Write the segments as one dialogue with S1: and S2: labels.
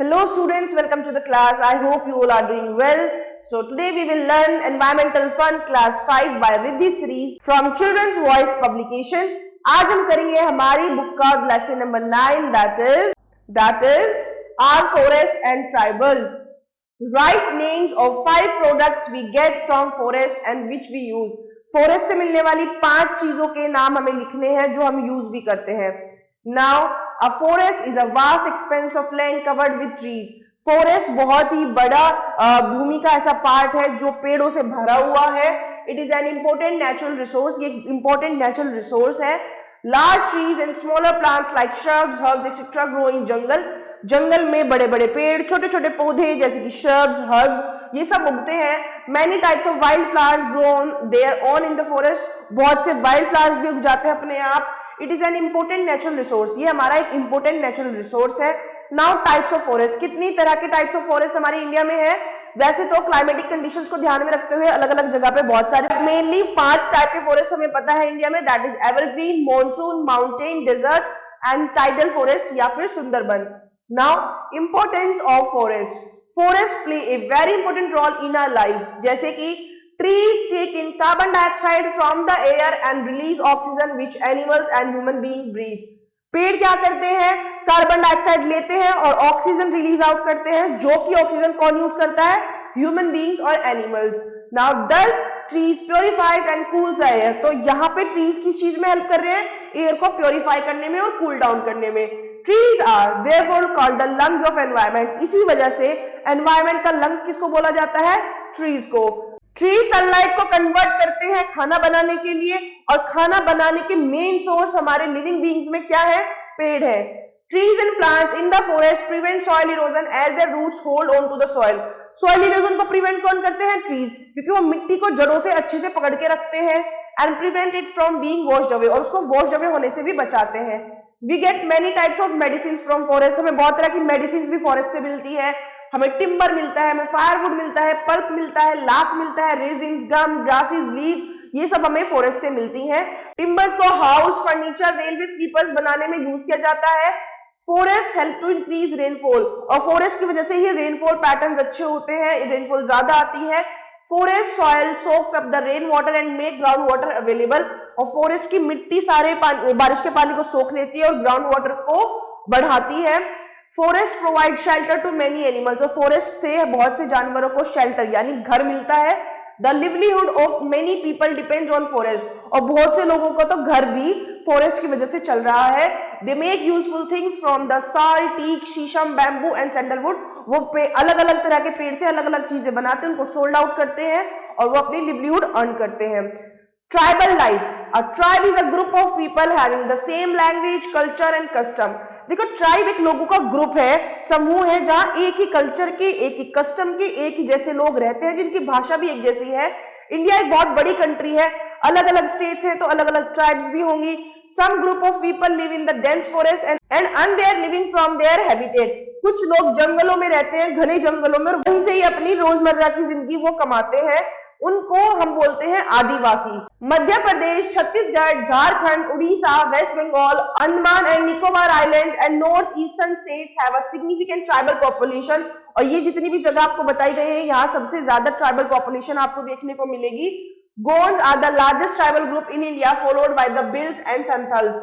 S1: Hello students, welcome to the class. I hope you all are doing well. So today we will learn Environmental Fun class 5 by Riddhi series from Children's Voice publication. आज हम करेंगे हमारी book का lesson number 9 that is our forests and tribals. Write names of 5 products we get from forest and which we use. Forest से मिलने वाली 5 चीजों के नाम हमें लिखने हैं जो हम यूज भी करते हैं. Now, a forest is a vast expanse of land covered with trees. Forest बहुत ही बड़ा भूमि का ऐसा पार्ट है जो पेड़ों से भरा हुआ है. It is an important natural resource. ये important natural resource है. Large trees and smaller plants like shrubs, herbs, etc. grow in jungle. जंगल में बड़े बड़े पेड़, छोटे छोटे पौधे जैसे कि shrubs, herbs ये सब उगते हैं. Many types of wild flowers grow on their own in the forest. बहुत से wild flowers भी उग जाते हैं अपने आप. It is an important natural resource. ये हमारा एक important natural resource है. Now types of forest. कितनी तरह के types of forest हमारे इंडिया में है? वैसे तो climatic conditions को ध्यान में रखते हुए अलग अलग जगह पे बहुत सारे mainly 5 टाइप के forest हमें पता है इंडिया में. That is evergreen, monsoon, mountain, desert and tidal forest या फिर Sundarban. Now importance of forest. Forest play a very important role in our lives. जैसे कि trees take in carbon dioxide from the air and release oxygen which animals and human beings breathe. पेड़ क्या करते हैं? Carbon dioxide लेते हैं और oxygen release out करते हैं, जो कि ऑक्सीजन कौन यूज करता है? ह्यूमन बीइंग्स और animals. Now thus trees purifies and cools the air. तो यहाँ पे ट्रीज किस चीज में हेल्प कर रहे हैं? एयर को प्योरीफाई करने में और कूल डाउन करने में. Trees are therefore called the lungs of environment. इसी वजह से एनवायरमेंट का लंग्स किसको बोला जाता है? ट्रीज को. ट्री सनलाइट को कन्वर्ट करते हैं खाना बनाने के लिए और खाना बनाने के मेन सोर्स हमारे लिविंग बीइंग्स में क्या है? पेड़ है. Trees and plants in the forest prevent soil erosion as their roots hold on to the soil. Soil erosion को प्रिवेंट कौन करते हैं? ट्रीज, क्योंकि वो मिट्टी को जड़ों से अच्छे से पकड़ के रखते हैं and prevent it from being washed away, और उसको वॉश्ड अवे होने से भी बचाते हैं. We get many types of medicine from forest. हमें बहुत तरह की मेडिसिन भी फॉरेस्ट से मिलती है. हमें टिम्बर मिलता है, हमें फायरवुड मिलता है, पल्प मिलता है, लाख मिलता है, रेजिन्स, गम, ग्रासेस, लीव्स, ये सब हमें फॉरेस्ट से मिलती हैं. टिम्बर्स को हाउस, फर्नीचर, रेलवे स्लीपर्स बनाने में यूज किया जाता है. Forest help to increase rainfall, और फॉरेस्ट की वजह से ही रेनफॉल पैटर्न्स अच्छे होते हैं, रेनफॉल ज्यादा आती है. Forest soil socks up the rain water and make ground water available. और फॉरेस्ट की मिट्टी सारे बारिश के पानी को सोख लेती है और ग्राउंड वाटर को बढ़ाती है. Forest provide shelter to many animals. और फॉरेस्ट से बहुत से जानवरों को शेल्टर यानी घर मिलता है. The livelihood of many people depends on forest. और बहुत से लोगों का तो घर भी फॉरेस्ट की वजह से चल रहा है. They make useful things from the साल, टीक, शीशम, बैम्बू एंड सैंडलवुड. वो अलग अलग तरह के पेड़ से अलग अलग चीजें बनाते हैं, उनको सोल्ड आउट करते हैं और वो अपनी लिवलीहुड अर्न करते हैं. Tribal life. A tribe is a group of people having the same language, culture and custom. देखो ट्राइब एक लोगों का ग्रुप है, समूह है, जहां एक ही कल्चर के, एक ही कस्टम के, एक ही जैसे लोग रहते हैं, जिनकी भाषा भी एक जैसी है. इंडिया एक बहुत बड़ी कंट्री है, अलग अलग स्टेट्स हैं तो अलग अलग ट्राइब्स भी होंगी. Some group of people live in the dense forest and earn their living from their habitat. कुछ लोग जंगलों में रहते हैं, घने जंगलों में, और वहीं से ही अपनी रोजमर्रा की जिंदगी वो कमाते हैं. उनको हम बोलते हैं आदिवासी. Madhya Pradesh, Chhattisgarh, Jharkhand, Orissa, West Bengal, Andaman and Nicobar islands and north eastern states have a significant tribal population. और ये जितनी भी जगह आपको बताई गई है, यहाँ सबसे ज्यादा ट्राइबल पॉपुलेशन आपको देखने को मिलेगी. Gonds are the largest tribal group in India followed by the Bhils and Santhals.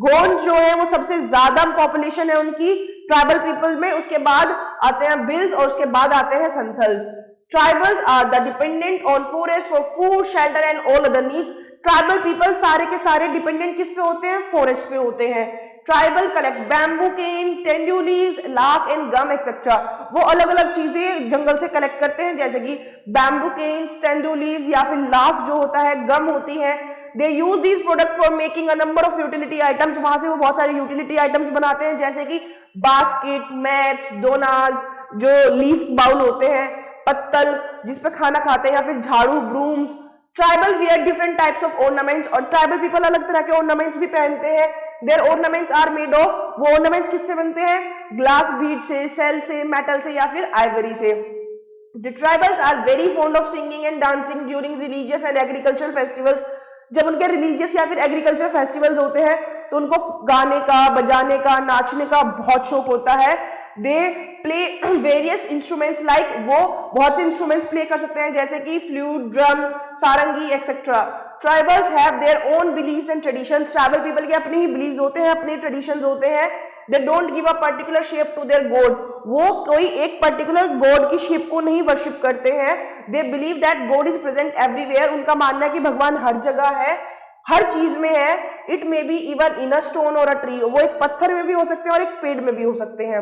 S1: Gonds जो है वो सबसे ज्यादा पॉपुलेशन है उनकी ट्राइबल पीपल में. उसके बाद आते हैं बिल्स और उसके बाद आते हैं Santhals. Tribals are the dependent on forest for food, shelter and all other needs. Tribal people सारे के सारे डिपेंडेंट किस पे होते हैं? फॉरेस्ट पे होते हैं. Tribal collect bamboo cane, tendu leaves, lakh and gum etc. वो अलग अलग चीजें जंगल से कलेक्ट करते हैं, जैसे कि बैम्बू केन्स, टेंडू लीव्स या फिर लाख जो होता है, गम होती है. They use these products for making a number of utility items. वहां से वो बहुत सारे यूटिलिटी आइटम्स बनाते हैं, जैसे कि बास्केट, मैट्स, दोनाज, जो लीफ बाउल होते हैं, पत्तल जिसपे खाना खाते हैं, या फिर झाड़ू, brooms. Tribal wear different types of ornaments. और ट्राइबल पीपल अलग तरह के ऑर्नामेंट्स भी पहनते हैं. Their ornaments are made of. वो ऑर्नामेंट्स किससे बनते हैं? ग्लास बीड से, सेल से, मेटल से या फिर आइवरी से. The tribals are very fond of singing and dancing during religious and agricultural festivals. जब उनके रिलीजियस या फिर एग्रीकल्चर फेस्टिवल्स होते हैं तो उनको गाने का, बजाने का, नाचने का बहुत शौक होता है. They play various instruments like, वो बहुत से इंस्ट्रूमेंट्स प्ले कर सकते हैं जैसे कि flute, drum, sarangi etcetera. Tribals have their own beliefs and traditions, tribal people के अपने ही बिलीव्स होते हैं, अपने ट्रेडिशंस होते हैं। They don't give a particular shape to their god, वो कोई एक पर्टिकुलर गॉड की शेप को नहीं वर्शिप करते हैं। They believe that God is present everywhere, उनका मानना है कि भगवान हर जगह है, हर चीज में है। It may be even in a stone और अ ट्री, वो एक पत्थर में भी हो सकते हैं और एक पेड़ में भी हो सकते हैं।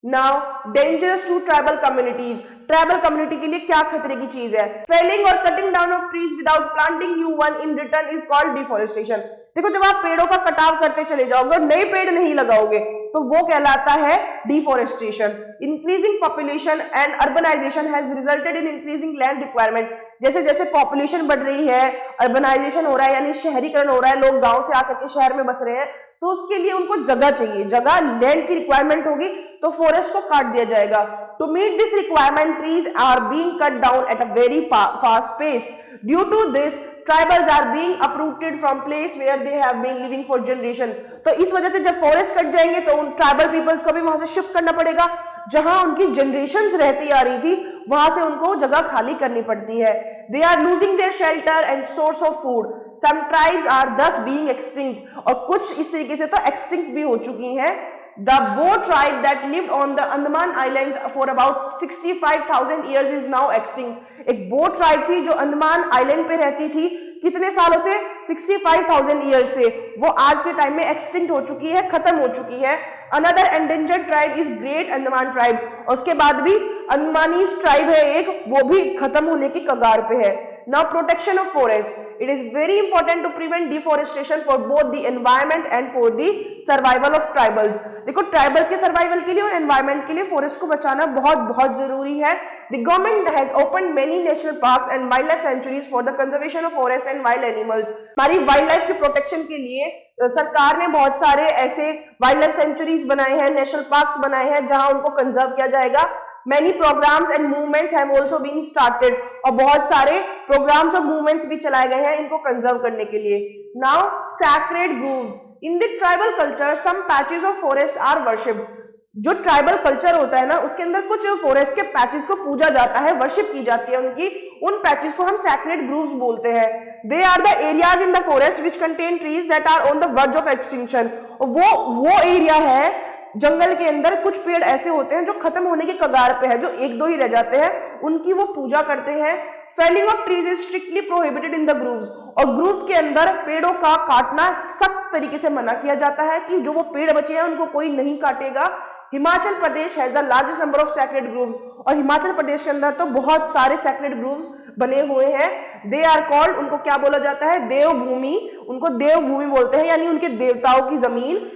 S1: Now dangerous to tribal communities, tribal community के लिए क्या खतरे की चीज है? फेलिंग और cutting down of trees without planting new one in return is called deforestation. देखो, जब आप पेड़ों का कटाव करते चले जाओगे और नए पेड़ नहीं लगाओगे तो वो कहलाता है deforestation. Increasing population and urbanization has resulted in increasing land requirement, जैसे जैसे पॉपुलेशन बढ़ रही है, अर्बनाइजेशन हो रहा है यानी शहरीकरण हो रहा है, लोग गांव से आकर के शहर में बस रहे हैं, तो उसके लिए उनको जगह चाहिए, जगह लैंड की रिक्वायरमेंट होगी तो फॉरेस्ट को काट दिया जाएगा। To meet this requirement trees are being cut down at a very fast pace. Due to this tribals are being uprooted from place where they have been living for generation. तो इस वजह से जब forest cut जाएंगे तो उन tribal peoples को भी वहां से शिफ्ट करना पड़ेगा, जहां उनकी जनरेशंस रहती आ रही थी वहां से उनको जगह खाली करनी पड़ती है। They are losing their shelter and source of food, some tribes are thus being extinct, और कुछ इस तरीके से तो एक्सटिंक्ट भी हो चुकी हैं। The Boer tribe that lived on the Andaman Islands for about 65,000 years is now extinct. एक बोर ट्राइब थी जो अंडमान आइलैंड पे रहती थी, कितने सालों से? 65,000 ईयर्स से, वो आज के टाइम में एक्सटिंक्ट हो चुकी है, खत्म हो चुकी है। Another endangered tribe is great Andaman tribe, और उसके बाद भी अंडमानीज ट्राइब है एक, वो भी खत्म होने की कगार पे है। Now protection of forest, it is very important to prevent deforestation for both the environment and for the survival of tribals। देखो, ट्राइबल्स के सर्वाइवल के लिए और एनवायरमेंट के लिए फॉरेस्ट को बचाना बहुत बहुत जरूरी है। The government has opened many national parks and wildlife sanctuaries for the conservation of forest and wild animals। हमारी वाइल्ड लाइफ के प्रोटेक्शन के लिए सरकार ने बहुत सारे ऐसे वाइल्ड लाइफ सेंचुरीज बनाए हैं, नेशनल पार्क्स बनाए हैं जहां उनको कंजर्व किया जाएगा। Many programs and movements have also been started, और बहुत सारे प्रोग्राम्स और मूवमेंट्स भी चलाए गए हैं इनको कंजर्व करने के लिए। Now sacred groves, in the tribal culture some patches of forest are worshipped। जो ट्राइबल कल्चर होता है ना, उसके अंदर कुछ फॉरेस्ट के पैचेस को पूजा जाता है, वर्शिप की जाती है उनकी, उन पैचेस को हम सैक्रेड ग्रूव्स बोलते हैं। They are the areas in the forest which contain trees that are on the verge of extinction. वो एरिया है जंगल के अंदर, कुछ पेड़ ऐसे होते हैं जो खत्म होने की कगार पे है, जो एक दो ही रह जाते हैं, उनकी वो पूजा करते हैं। Felling of trees is strictly prohibited in the groves, और ग्रूव्स के अंदर पेड़ों का काटना सख्त तरीके से मना किया जाता है कि जो वो पेड़ बचे हैं उनको कोई नहीं काटेगा। Himachal Pradesh has the largest number of sacred groves, और हिमाचल प्रदेश के अंदर तो बहुत सारे सैक्रेड ग्रूव्स बने हुए हैं। दे आर कॉल्ड, उनको क्या बोला जाता है? देवभूमि, उनको देवभूमि बोलते हैं, यानी उनके देवताओं की जमीन।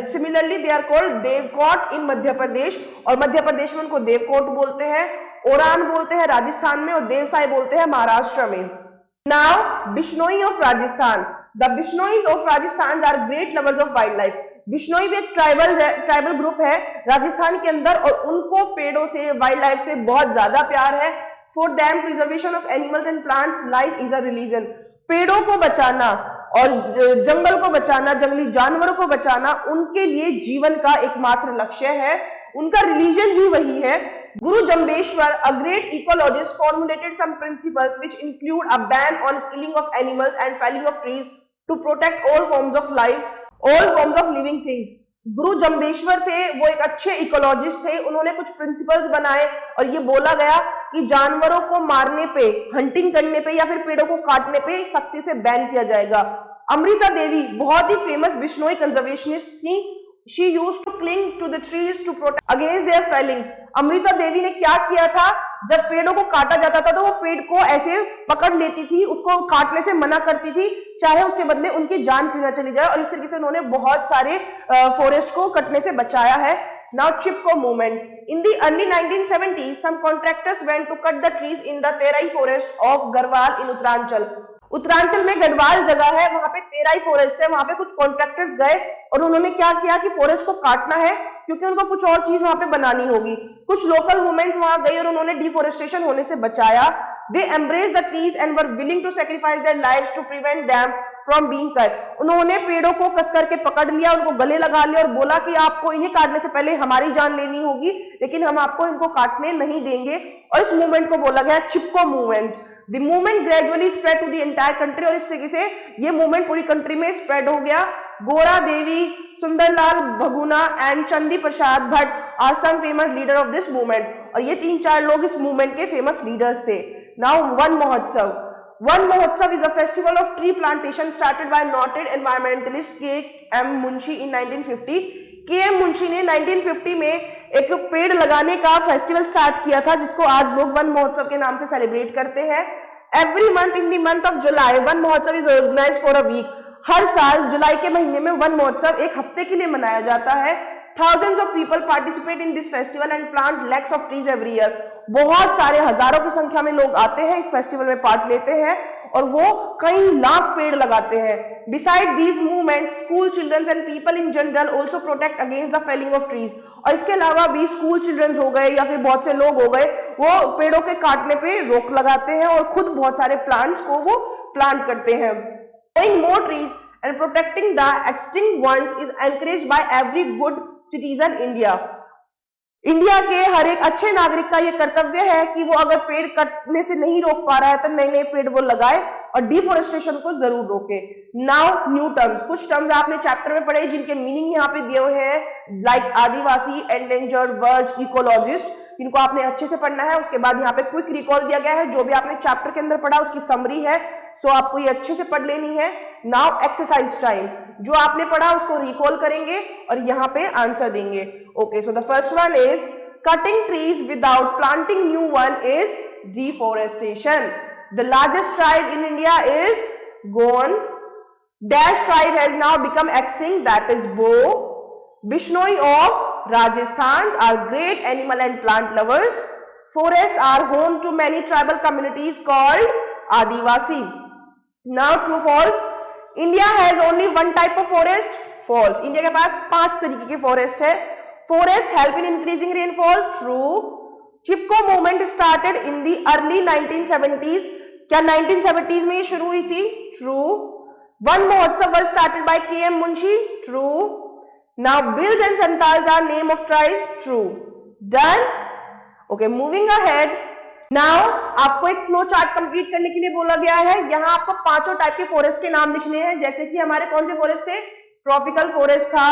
S1: सिमिलरली दे आर कॉल्ड देवकोट इन मध्य प्रदेश, और मध्य प्रदेश में उनको देवकोट बोलते हैं। ओरान बोलते हैं राजस्थान में, और देवसाई बोलते हैं महाराष्ट्र में। Now Bishnoi of Rajasthan, the Bishnois of Rajasthan are great lovers of wild life. Bishnoi भी एक ट्राइबल ग्रुप है राजस्थान के अंदर, और उनको पेड़ों से, वाइल्ड लाइफ से बहुत ज्यादा प्यार है। For them preservation of animals and plants life is a religion. पेड़ों को बचाना और जंगल को बचाना, जंगली जानवरों को बचाना उनके लिए जीवन का एकमात्र लक्ष्य है, उनका रिलीजन ही वही है। Guru Jambeshwar, a great ecologist, formulated some principles which include a ban on killing of animals and felling of trees to protect all forms of life, all forms of living things। गुरु जम्बेश्वर थे, वो एक अच्छे ecologist थे, उन्होंने कुछ principles बनाए और ये बोला गया कि जानवरों को मारने पे, हंटिंग करने पे या फिर पेड़ों को काटने पे सख्ती से बैन किया जाएगा। अमृता देवी बहुत ही फेमस बिश्नोई कंजर्वेशनिस्ट थी। She used to cling to the trees to protect against their felling। Amrita Devi ने क्या किया था, जब पेड़ों को काटा जाता था तो वो पेड़ को ऐसे पकड़ लेती थी, उसको काटने से मना करती थी, चाहे उसके बदले उनकी जान क्यों ना चली जाए, और इस तरीके से उन्होंने बहुत सारे फॉरेस्ट को कटने से बचाया है। Now Chipko movement, in the early 1970s some contractors went to cut the trees in the Terai forest of Garhwal in Uttaranchal. Uttaranchal में गढ़वाल जगह है, वहां पे तेराई फॉरेस्ट है, वहां पे कुछ कॉन्ट्रैक्टर्स गए और उन्होंने क्या किया कि फॉरेस्ट को काटना है क्योंकि उनको कुछ और चीज वहां पे बनानी होगी। कुछ लोकल वुमेन्स वहां गई और उन्होंने डिफोरेस्टेशन होने से बचाया। They embraced the trees and were willing to sacrifice their lives to prevent them from being cut. उन्होंने पेड़ों को कस करके पकड़ लिया, उनको गले लगा लिया और बोला कि आपको इन्हें काटने से पहले हमारी जान लेनी होगी, लेकिन हम आपको इनको काटने नहीं देंगे। और इस मूवमेंट को बोला गया चिपको movement. The movement gradually spread to the entire country और इस तरीके से ये मूवमेंट पूरी कंट्री में स्प्रेड हो गया। गोरा देवी, Sundarlal Bahuguna and Chandi Prasad Bhatt are some famous leader of this movement. और ये 3-4 लोग इस मूवमेंट के फेमस लीडर्स थे। Now Van Mahotsav. Van Mahotsav is a festival of tree plantation started by noted environmentalist K M. Munshi in 1950। K M. Munshi ने 1950 में एक पेड़ लगाने का फेस्टिवल स्टार्ट किया था, जिसको आज लोग वन महोत्सव के नाम से सेलिब्रेट करते हैं। Every month in the month of July Van Mahotsav is organised for a week. हर साल जुलाई के महीने में वन महोत्सव एक हफ्ते के लिए मनाया जाता है। Thousands of people participate in this festival and plant lakhs of trees every year. बहुत सारे हजारों की संख्या में लोग आते हैं, इस फेस्टिवल में पार्ट लेते हैं और वो कई लाख पेड़ लगाते हैं। Beside these movements, school children and people in general also protect against the felling of trees. और इसके अलावा भी स्कूल चिल्ड्रंस हो गए या फिर बहुत से लोग हो गए, वो पेड़ों के काटने पे रोक लगाते हैं और खुद बहुत सारे प्लांट्स को वो प्लांट करते हैं। Growing more trees and protecting the extinct ones is encouraged by every good citizen India. India के हर एक अच्छे नागरिक का ये कर्तव्य है कि वो अगर पेड़ कटने से नहीं रोक पा रहा है तो नए नए पेड़ वो लगाए और डिफोरेस्टेशन को जरूर रोके। Now new terms. कुछ टर्म्स आपने चैप्टर में पढ़े जिनके मीनिंग यहाँ पे दिए हुए हैं, लाइक आदिवासी, एंडेंजर्ड बर्ड्स, इकोलॉजिस्ट, इनको आपने अच्छे से पढ़ना है। उसके बाद यहाँ पे क्विक रिकॉल दिया गया है, जो भी आपने चैप्टर के अंदर पढ़ा उसकी समरी है, सो आपको ये अच्छे से पढ़ लेनी है। Now exercise time. जो आपने पढ़ा उसको रिकॉल करेंगे और यहाँ पे आंसर देंगे। Okay, so the first one is cutting trees without planting new one is deforestation. The largest tribe in India is Goan. Dash tribe has now become extinct, that is Bo. Bishnoi of Rajasthan are great animal and plant lovers. Forests are home to many tribal communities called Adivasi. Now true false. India has only one type of forest. False. India के पास 5 तरीके के forest है. Forests help in increasing rainfall. True. Chipko movement started in the early 1970s। क्या 1970s में ये शुरू हुई थी? True. Van Mahotsav was started by K M. Munshi. True. Now Bhils and Santhals are name of tribes. True. Done. Okay, moving ahead. Now आपको एक flow chart complete करने के लिए बोला गया है। यहाँ आपको 5 टाइप के फॉरेस्ट के नाम लिखने हैं, जैसे कि हमारे कौन से फॉरेस्ट थे? ट्रॉपिकल फॉरेस्ट था,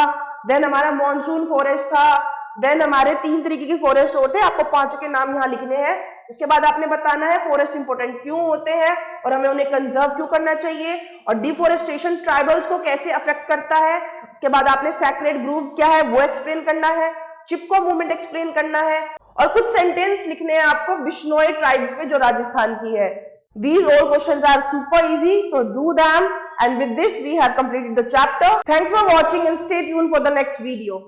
S1: देन हमारा मॉनसून फॉरेस्ट था, देन हमारे 3 तरीके के फॉरेस्ट होते हैं। आपको 5 के नाम यहाँ लिखने हैं। उसके बाद आपने बताना है फॉरेस्ट इंपॉर्टेंट क्यों होते हैं और हमें उन्हें कंजर्व क्यों करना चाहिए, और डिफोरेस्टेशन ट्राइबल्स को कैसे अफेक्ट करता है। उसके बाद आपने सैक्रेड ग्रूव्स क्या है वो एक्सप्लेन करना है, चिपको मूवमेंट एक्सप्लेन करना है और कुछ सेंटेंस लिखने हैं आपको बिश्नोई ट्राइब्स पे जो राजस्थान की है। These all questions are super easy, so do them. And with this, we have completed the chapter. Thanks for watching and stay tuned for the next video.